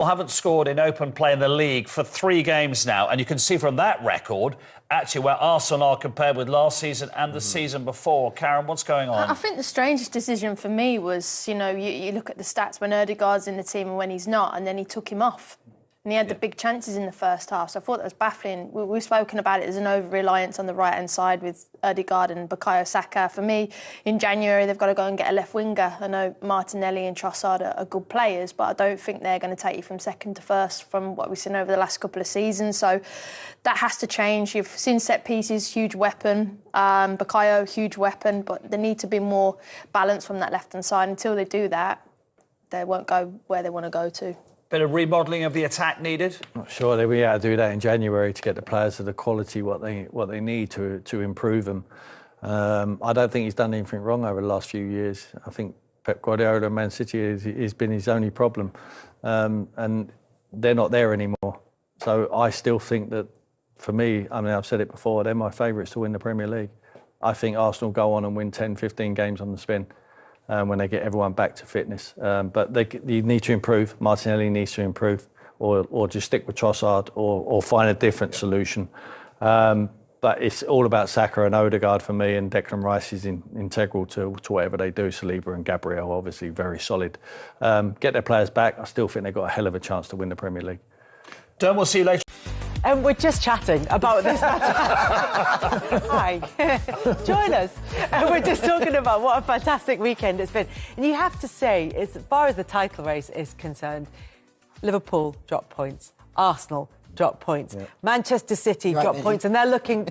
Haven't scored in open play in the league for 3 games now, and you can see from that record actually where Arsenal are compared with last season and the season before. Karen, what's going on? I think the strangest decision for me was, you look at the stats when Ødegaard's in the team and when he's not, and then he took him off. And he had the big chances in the first half, so I thought that was baffling. We've spoken about it as an over-reliance on the right-hand side with Ødegaard and Bukayo Saka. For me, in January, they've got to go and get a left winger. I know Martinelli and Trossard are good players, but I don't think they're going to take you from second to first from what we've seen over the last couple of seasons. So that has to change. You've seen set pieces, huge weapon. Bukayo, huge weapon, but there need to be more balance from that left-hand side. Until they do that, they won't go where they want to go to. Bit of remodelling of the attack needed? Not sure they'll be able to do that in January to get the players of the quality what they need to improve them. I don't think he's done anything wrong over the last few years. I think Pep Guardiola and Man City has been his only problem, and they're not there anymore. So I still think that, for me, I mean, I've said it before, they're my favourites to win the Premier League. I think Arsenal go on and win 10, 15 games on the spin. When they get everyone back to fitness. But you need to improve. Martinelli needs to improve, or just stick with Trossard, or find a different solution. But it's all about Saka and Ødegaard for me, and Declan Rice is integral to whatever they do. Saliba and Gabriel, obviously, very solid. Get their players back. I still think they've got a hell of a chance to win the Premier League. Derm, we'll see you later. And we're just chatting about this. Hi. Join us. And we're just talking about what a fantastic weekend it's been. And you have to say, as far as the title race is concerned, Liverpool dropped points, Arsenal dropped points, Manchester City dropped points, and they're looking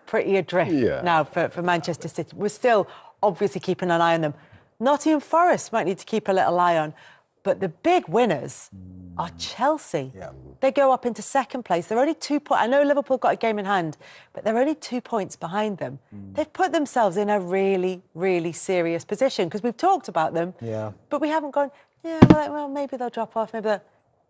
pretty adrift now for Manchester City. We're still obviously keeping an eye on them. Nottingham Forest might need to keep a little eye on. But the big winners are Chelsea. Yeah. They go up into second place. They're only 2 points. I know Liverpool got a game in hand, but they're only 2 points behind them. They've put themselves in a really, really serious position because we've talked about them, but we haven't gone, well, maybe they'll drop off, maybe they'll...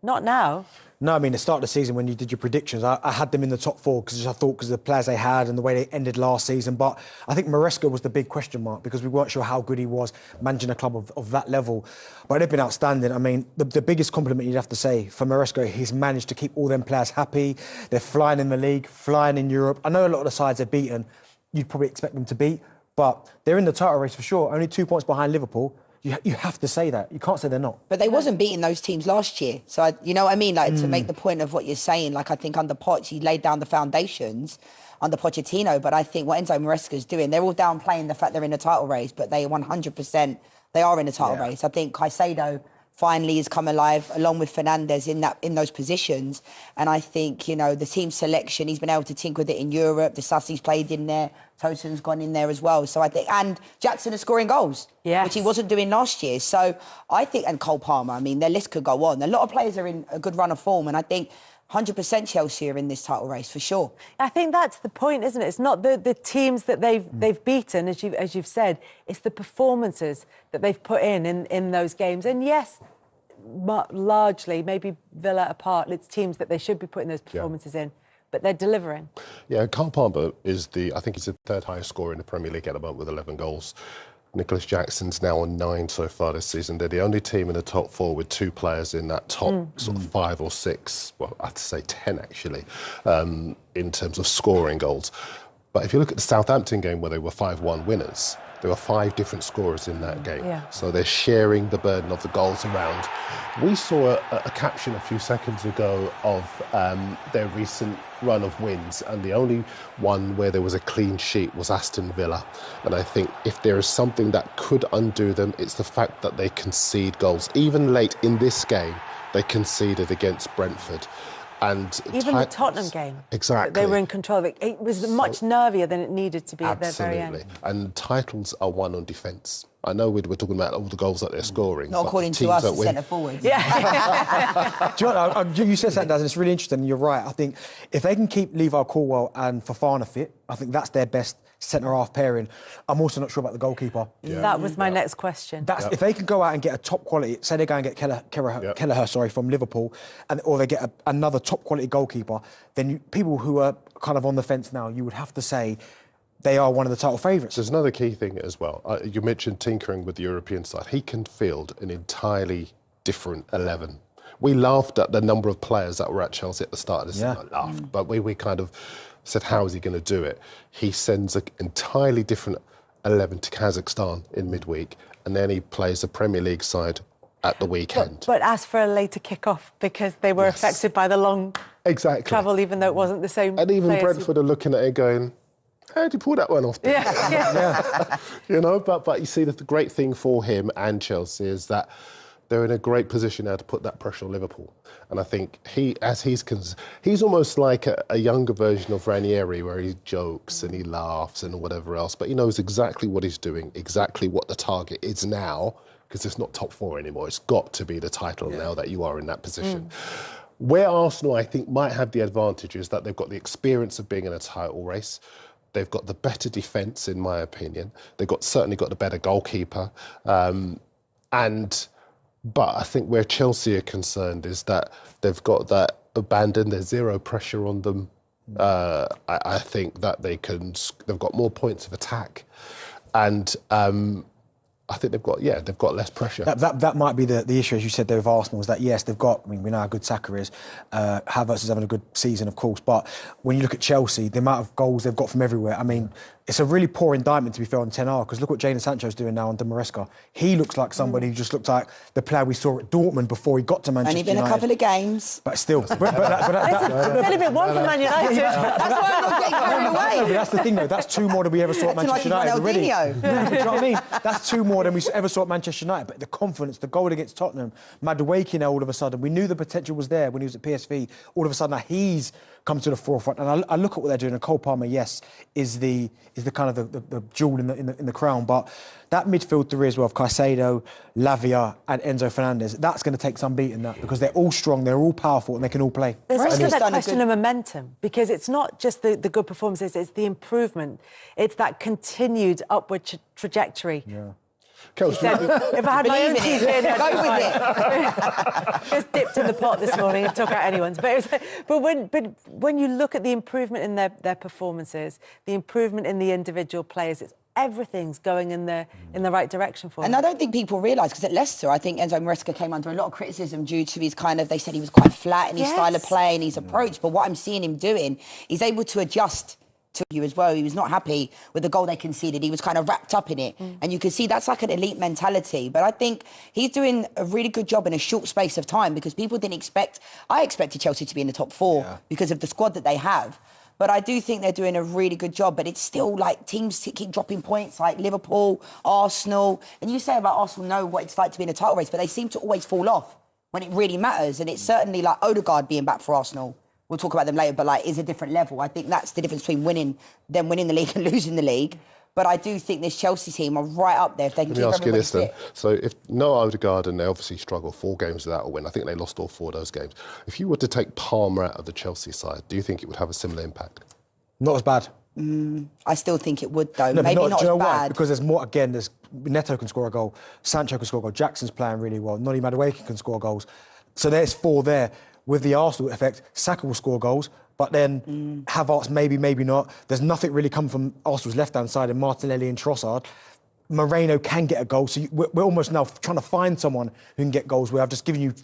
Not now. No, I mean, the start of the season, when you did your predictions, I had them in the top 4 because of the players they had and the way they ended last season. But I think Maresca was the big question mark because we weren't sure how good he was managing a club of that level. But they've been outstanding. I mean, the biggest compliment you'd have to say for Maresca, he's managed to keep all them players happy. They're flying in the league, flying in Europe. I know a lot of the sides they've beaten, you'd probably expect them to beat, but they're in the title race for sure. Only 2 points behind Liverpool. You have to say that. You can't say they're not. But they wasn't beating those teams last year. So, you know what I mean? Like, to make the point of what you're saying, like, I think under Poch, he laid down the foundations under Pochettino. But I think what Enzo Maresca's doing, they're all downplaying the fact they're in a title race, but they 100%, they are in a title race. I think Caicedo finally has come alive, along with Fernandes in those positions. And I think, you know, the team selection, he's been able to tinker with it in Europe. The Sassi's played in there. Toten's gone in there as well. So I think, and Jackson is scoring goals, which he wasn't doing last year. So I think, and Cole Palmer, I mean, their list could go on. A lot of players are in a good run of form, and I think 100% Chelsea are in this title race for sure. I think that's the point, isn't it? It's not the teams that they've beaten, as you've said. It's the performances that they've put in those games. And yes, largely, maybe Villa apart, it's teams that they should be putting those performances in. But they're delivering. Yeah, Cole Palmer is I think he's the 3rd highest scorer in the Premier League at the moment with 11 goals. Nicholas Jackson's now on 9 so far this season. They're the only team in the top 4 with 2 players in that top sort of 5 or 6, well, I'd say 10 actually, in terms of scoring goals. But if you look at the Southampton game where they were 5-1 winners, there were 5 different scorers in that game. Yeah. So they're sharing the burden of the goals around. We saw a caption a few seconds ago of their recent run of wins, and the only one where there was a clean sheet was Aston Villa. And I think if there is something that could undo them, it's the fact that they concede goals. Even late in this game, they conceded against Brentford. And even the Tottenham game, exactly, they were in control of it. It was much nervier than it needed to be at the very end. And titles are won on defence. I know we're talking about all the goals that they're scoring. Not according to us, as centre forwards. Yeah. Do you know what, you said something, Daz, and it's really interesting, and you're right. I think if they can keep Levi Colwill and Fofana fit, I think that's their best centre-half pairing. I'm also not sure about the goalkeeper. Yeah. That was my next question. If they can go out and get a top quality, say they go and get Kelleher from Liverpool, or they get another top quality goalkeeper, then people who are kind of on the fence now, you would have to say they are one of the title favourites. There's another key thing as well. You mentioned tinkering with the European side. He can field an entirely different 11 we laughed at the number of players that were at Chelsea at the start of the season. I laughed, but we kind of said, how is he going to do it? He sends an entirely different 11 to Kazakhstan in midweek, and then he plays a Premier League side at the weekend. But asked for a later kick-off because they were affected by the long travel, even though it wasn't the same. And even Brentford are looking at it going, how did you pull that one off? You know, but you see, the great thing for him and Chelsea is that they're in a great position now to put that pressure on Liverpool. And I think he's almost like a younger version of Ranieri, where he jokes and he laughs and whatever else, but he knows exactly what he's doing, exactly what the target is now, because it's not top 4 anymore. It's got to be the title now that you are in that position. Where Arsenal, I think, might have the advantage is that they've got the experience of being in a title race. They've got the better defence, in my opinion. They've certainly got the better goalkeeper. But I think where Chelsea are concerned is that they've got that abandon. There's zero pressure on them. I think that they've got more points of attack. And I think they've got less pressure. That might be the issue, as you said, there with Arsenal, is that, yes, they've got, I mean, we know how good Saka is. Havertz is having a good season, of course, but when you look at Chelsea, the amount of goals they've got from everywhere, I mean, it's a really poor indictment, to be fair, on Ten Hag, because look what Jadon Sancho's doing now under Maresca. He looks like somebody who just looked like the player we saw at Dortmund before he got to Manchester United. Only been a couple of games. But still. It's only been one for Man United. That's why I'm not getting carried away. But that's the thing, though. That's 2 more than we ever saw at Manchester United already. Do you know what I mean? That's 2 more than we ever saw at Manchester United. But the confidence, the goal against Tottenham, Madueke now all of a sudden, we knew the potential was there when he was at PSV. All of a sudden, now he's come to the forefront. And I look at what they're doing. And Cole Palmer, yes, is the kind of the jewel in the crown. But that midfield three as well of Caicedo, Lavia, and Enzo Fernandez, that's going to take some beating, that, because they're all strong, they're all powerful, and they can all play. There's also that question of momentum, because it's not just the good performances, it's the improvement. It's that continued upward trajectory. Yeah. Coach, if I had my own team in, go with it. Just dipped in the pot this morning and took out anyone's. But when you look at the improvement in their performances, the improvement in the individual players, everything's going in the right direction for them. And I don't think people realise, because at Leicester, I think Enzo Maresca came under a lot of criticism due to his they said he was quite flat in his style of play and his approach. But what I'm seeing him doing, he's able to adjust to you as well. He was not happy with the goal they conceded. He was kind of wrapped up in it. And you can see that's like an elite mentality. But I think he's doing a really good job in a short space of time, because people didn't expect... I expected Chelsea to be in the top 4 because of the squad that they have. But I do think they're doing a really good job. But it's still like teams keep dropping points, like Liverpool, Arsenal. And you say about Arsenal know what it's like to be in a title race, but they seem to always fall off when it really matters. And it's certainly like Odegaard being back for Arsenal. We'll talk about them later, but is a different level. I think that's the difference between winning the league and losing the league. But I do think this Chelsea team are right up there if they can keep everybody fit. Let me ask you this then. So if no Odegaard, and they obviously struggle 4 games without a win, I think they lost all 4 of those games. If you were to take Palmer out of the Chelsea side, do you think it would have a similar impact? Not as bad. I still think it would, though. No, Maybe not as bad. Why? Because there's more, again, Neto can score a goal, Sancho can score a goal, Jackson's playing really well, Noni Madueke can score goals. So there's 4 there. With the Arsenal effect, Saka will score goals, but then Havertz, maybe not. There's nothing really come from Arsenal's left-hand side in Martinelli and Trossard. Moreno can get a goal, so we're almost now trying to find someone who can get goals, where I've just given you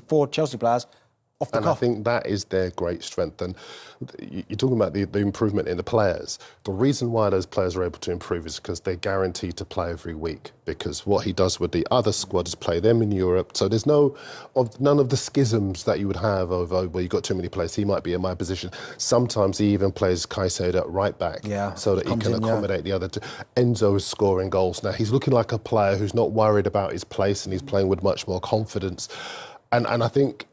4 Chelsea players off the cuff. I think that is their great strength. And you're talking about the improvement in the players. The reason why those players are able to improve is because they're guaranteed to play every week. Because what he does with the other squad is play them in Europe. So there's none of the schisms that you would have over where you've got too many players. He might be in my position. Sometimes he even plays Caicedo at right back, so that he can accommodate the other two. Enzo is scoring goals now. He's looking like a player who's not worried about his place, and he's playing with much more confidence. And I think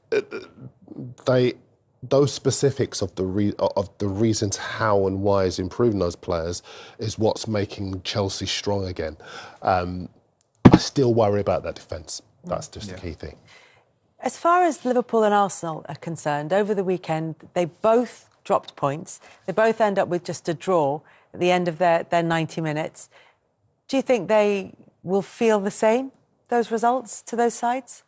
those specifics of the reasons how and why he's improving those players is what's making Chelsea strong again. I still worry about that defence. That's just the key thing. As far as Liverpool and Arsenal are concerned, over the weekend they both dropped points. They both end up with just a draw at the end of their 90 minutes. Do you think they will feel the same, those results, to those sides?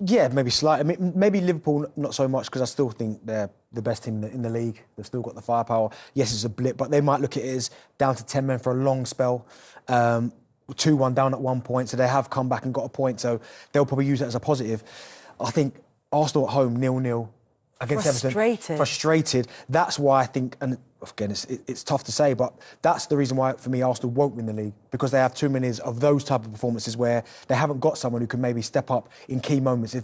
Yeah, maybe slightly. I mean, maybe Liverpool not so much, because I still think they're the best team in the league. They've still got the firepower. Yes, it's a blip, but they might look at it as down to 10 men for a long spell. 2-1 down at one point, so they have come back and got a point, so they'll probably use that as a positive. I think Arsenal at home 0-0 against Everton. Frustrated. That's why I think, and again, it's tough to say, but that's the reason why, for me, Arsenal won't win the league, because they have too many of those type of performances where they haven't got someone who can maybe step up in key moments.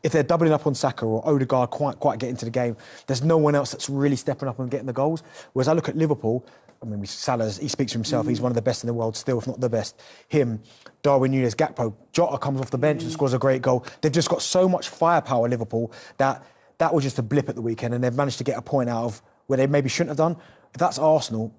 If they're doubling up on Saka or Odegaard quite get into the game, there's no one else that's really stepping up and getting the goals. Whereas I look at Liverpool, I mean, Salah, he speaks for himself. He's one of the best in the world still, if not the best. Him, Darwin Núñez, Gakpo, Jota comes off the bench and scores a great goal. They've just got so much firepower, Liverpool, that was just a blip at the weekend, and they've managed to get a point out of where they maybe shouldn't have done. If that's Arsenal,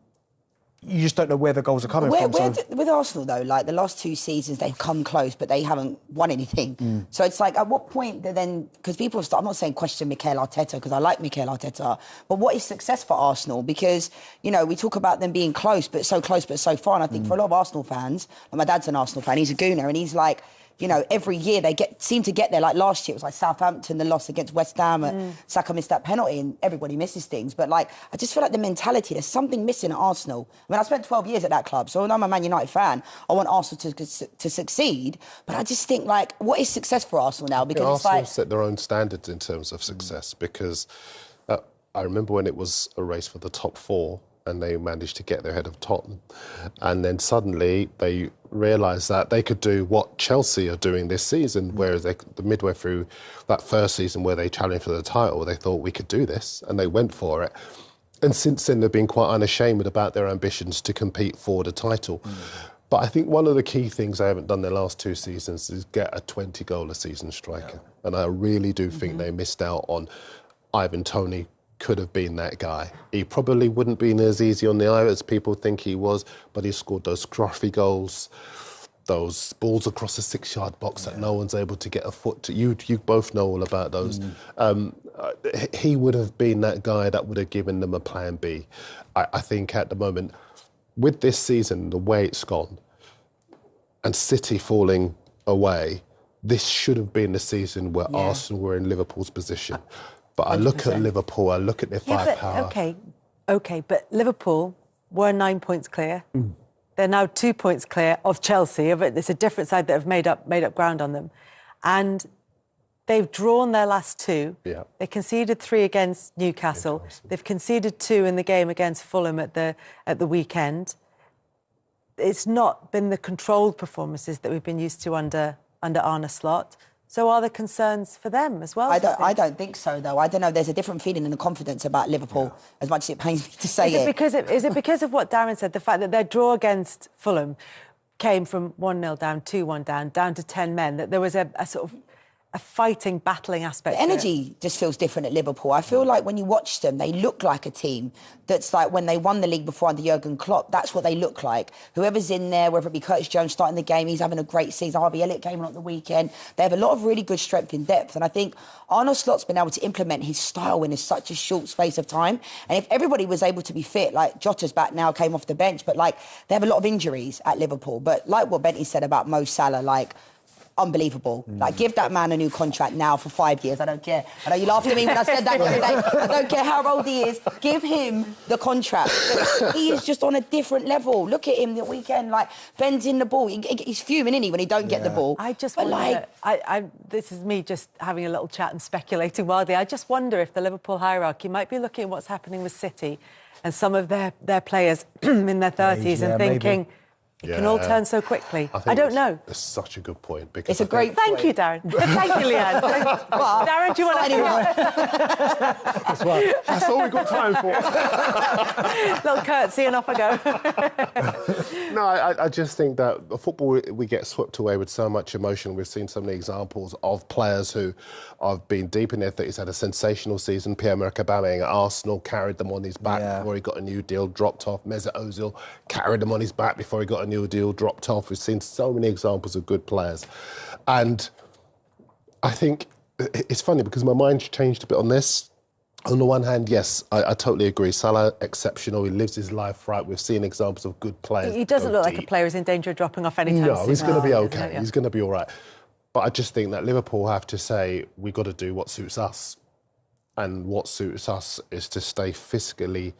you just don't know where the goals are coming from. With Arsenal, though, like the last 2 seasons, they've come close, but they haven't won anything. So it's like, at what point do then... Because people start... I'm not saying question Mikel Arteta, because I like Mikel Arteta, but what is success for Arsenal? Because, you know, we talk about them being close but so far, and I think for a lot of Arsenal fans, and my dad's an Arsenal fan, he's a gooner, and he's like... You know, every year they seem to get there. Like last year, it was like Southampton, the loss against West Ham. Saka missed that penalty, and everybody misses things. But like, I just feel like the mentality, there's something missing at Arsenal. I mean, I spent 12 years at that club, so although I'm a Man United fan, I want Arsenal to succeed. But I just think, like, what is success for Arsenal now? Because it's Arsenal like... set their own standards in terms of success, because I remember when it was a race for the top 4, and they managed to get there ahead of Tottenham. And then suddenly they realised that they could do what Chelsea are doing this season, whereas the midway through that first season where they challenged for the title, they thought, we could do this, and they went for it. And since then, they've been quite unashamed about their ambitions to compete for the title. But I think one of the key things they haven't done their last 2 seasons is get a 20-goal-a-season striker. Yeah. And I really do think they missed out on Ivan Toney. Could have been that guy. He probably wouldn't been as easy on the eye as people think he was, but he scored those scruffy goals, those balls across the 6-yard box that no one's able to get a foot to. You both know all about those. He would have been that guy that would have given them a plan B. I think at the moment, with this season, the way it's gone, and City falling away, this should have been the season where Arsenal were in Liverpool's position. But I look 100%. At Liverpool, I look at their firepower. OK, but Liverpool were 9 points clear. They're now 2 points clear of Chelsea. It's a different side that have made up ground on them. And they've drawn their last 2. Yeah. They conceded 3 against Newcastle. They've conceded 2 in the game against Fulham at the weekend. It's not been the controlled performances that we've been used to under Arne Slot. So are there concerns for them as well? I don't think so, though. I don't know. There's a different feeling and a confidence about Liverpool, as much as it pains me to say it. Is it because of what Darren said, the fact that their draw against Fulham came from 1-0 down, 2-1 down to 10 men, that there was a sort of a fighting, battling aspect. The energy just feels different at Liverpool. I feel like when you watch them, they look like a team that's like when they won the league before under Jurgen Klopp, that's what they look like. Whoever's in there, whether it be Curtis Jones starting the game, he's having a great season. Harvey Elliott came on at the weekend. They have a lot of really good strength in depth. And I think Arne Slot's been able to implement his style in such a short space of time. And if everybody was able to be fit, like Jota's back now, came off the bench, but like they have a lot of injuries at Liverpool. But like what Benty said about Mo Salah, like, unbelievable. Like, give that man a new contract now for 5 years. I don't care. I know you laughed at me when I said that today. I don't care how old he is. Give him the contract. He is just on a different level. Look at him the weekend, like, bending the ball. He's fuming, isn't he, when he don't get the ball? I just wonder... this is me just having a little chat and speculating wildly. I just wonder if the Liverpool hierarchy might be looking at what's happening with City and some of their players in their 30s and thinking... Maybe. It can all turn so quickly. I don't know. It's such a good point. Because it's a great point. Thank you, Darren. Thank you, Leanne. Darren, do you want to... That's all we've got time for. Little curtsy and off I go. No, I just think that football, we get swept away with so much emotion. We've seen so many examples of players who have been deep in their 30s, had a sensational season. Pierre-Emerick Aubameyang at Arsenal carried them on his back before he got a new deal, dropped off. Mesut Ozil carried them on his back before he got a new deal, dropped off. We've seen so many examples of good players. And I think it's funny because my mind's changed a bit on this. On the one hand, yes, I totally agree. Salah, exceptional. He lives his life right. We've seen examples of good players. He doesn't look like a player who's in danger of dropping off anytime soon. No, he's going to be okay. He's going to be all right. But I just think that Liverpool have to say, we've got to do what suits us. And what suits us is to stay fiscally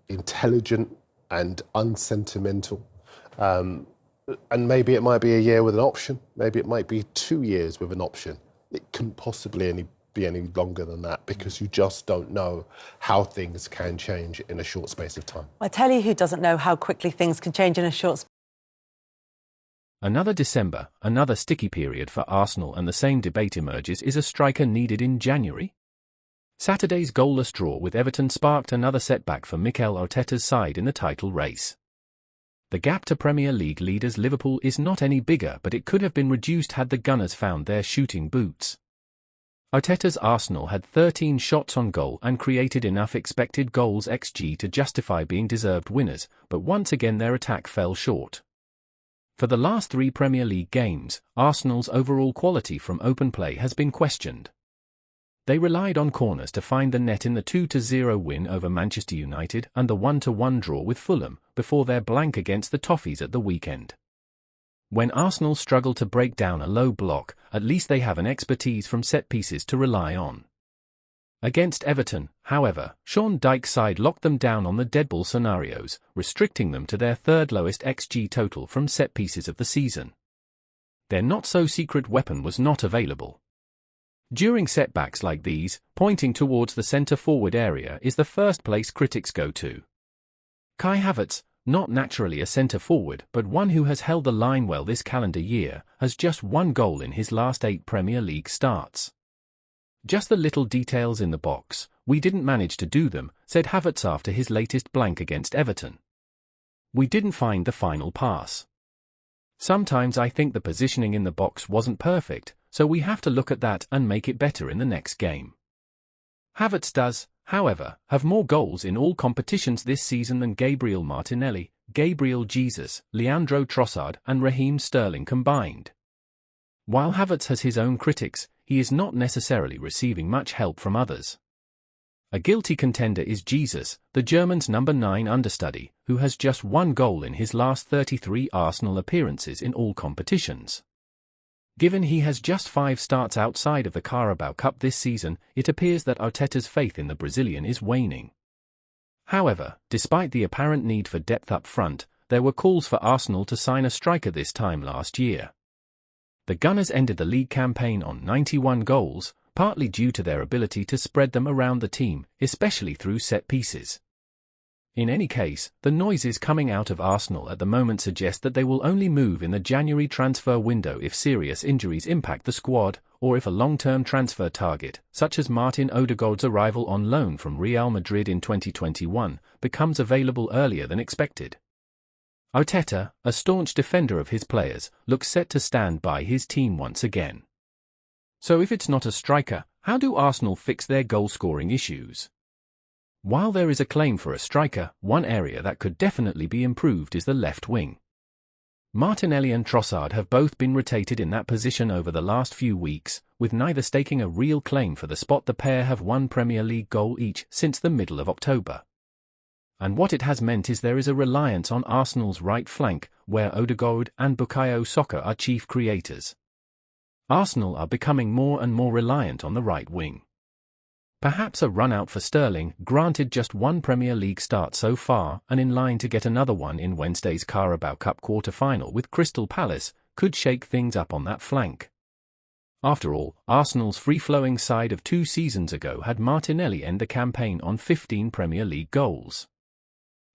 intelligent and unsentimental. And maybe it might be a year with an option. Maybe it might be 2 years with an option. it couldn't possibly be any longer than that, because you just don't know how things can change in a short space of time. I tell you who doesn't know how quickly things can change in a short space. Another December, another sticky period for Arsenal, and the same debate emerges: is a striker needed in January? Saturday's goalless draw with Everton sparked another setback for Mikel Arteta's side in the title race. The gap to Premier League leaders Liverpool is not any bigger, but it could have been reduced had the Gunners found their shooting boots. Arteta's Arsenal had 13 shots on goal and created enough expected goals XG to justify being deserved winners, but once again their attack fell short. For the last 3 Premier League games, Arsenal's overall quality from open play has been questioned. They relied on corners to find the net in the 2-0 win over Manchester United and the 1-1 draw with Fulham, before their blank against the Toffees at the weekend. When Arsenal struggle to break down a low block, at least they have an expertise from set pieces to rely on. Against Everton, however, Sean Dyche's side locked them down on the deadball scenarios, restricting them to their third lowest XG total from set pieces of the season. Their not-so-secret weapon was not available. During setbacks like these, pointing towards the centre-forward area is the first place critics go to. Kai Havertz, not naturally a centre-forward but one who has held the line well this calendar year, has just 1 goal in his last 8 Premier League starts. "Just the little details in the box, we didn't manage to do them," said Havertz after his latest blank against Everton. "We didn't find the final pass. Sometimes I think the positioning in the box wasn't perfect, so we have to look at that and make it better in the next game." Havertz does, however, have more goals in all competitions this season than Gabriel Martinelli, Gabriel Jesus, Leandro Trossard and Raheem Sterling combined. While Havertz has his own critics, he is not necessarily receiving much help from others. A guilty contender is Jesus, the German's number 9 understudy, who has just 1 goal in his last 33 Arsenal appearances in all competitions. Given he has just 5 starts outside of the Carabao Cup this season, it appears that Arteta's faith in the Brazilian is waning. However, despite the apparent need for depth up front, there were calls for Arsenal to sign a striker this time last year. The Gunners ended the league campaign on 91 goals, partly due to their ability to spread them around the team, especially through set pieces. In any case, the noises coming out of Arsenal at the moment suggest that they will only move in the January transfer window if serious injuries impact the squad, or if a long-term transfer target, such as Martin Odegaard's arrival on loan from Real Madrid in 2021, becomes available earlier than expected. Arteta, a staunch defender of his players, looks set to stand by his team once again. So if it's not a striker, how do Arsenal fix their goal-scoring issues? While there is a claim for a striker, one area that could definitely be improved is the left wing. Martinelli and Trossard have both been rotated in that position over the last few weeks, with neither staking a real claim for the spot. The pair have 1 Premier League goal each since the middle of October. And what it has meant is there is a reliance on Arsenal's right flank, where Odegaard and Bukayo Saka are chief creators. Arsenal are becoming more and more reliant on the right wing. Perhaps a run-out for Sterling, granted just 1 Premier League start so far and in line to get another one in Wednesday's Carabao Cup quarter-final with Crystal Palace, could shake things up on that flank. After all, Arsenal's free-flowing side of 2 seasons ago had Martinelli end the campaign on 15 Premier League goals.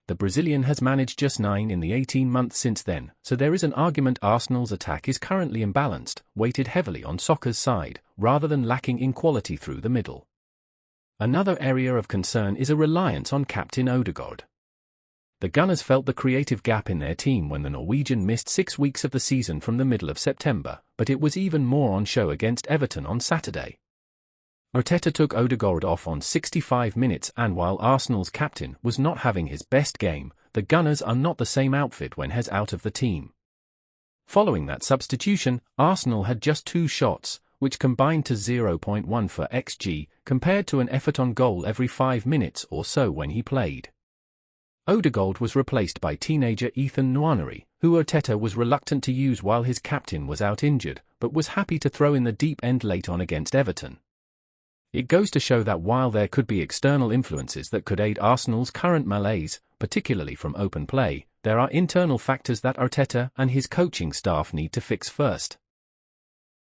The Brazilian has managed just 9 in the 18 months since then, so there is an argument Arsenal's attack is currently imbalanced, weighted heavily on Saka's side, rather than lacking in quality through the middle. Another area of concern is a reliance on captain Odegaard. The Gunners felt the creative gap in their team when the Norwegian missed 6 weeks of the season from the middle of September, but it was even more on show against Everton on Saturday. Arteta took Odegaard off on 65 minutes, and while Arsenal's captain was not having his best game, the Gunners are not the same outfit when he's out of the team. Following that substitution, Arsenal had just 2 shots, which combined to 0.1 for XG, compared to an effort on goal every 5 minutes or so when he played. Odegaard was replaced by teenager Ethan Nwaneri, who Arteta was reluctant to use while his captain was out injured, but was happy to throw in the deep end late on against Everton. It goes to show that while there could be external influences that could aid Arsenal's current malaise, particularly from open play, there are internal factors that Arteta and his coaching staff need to fix first.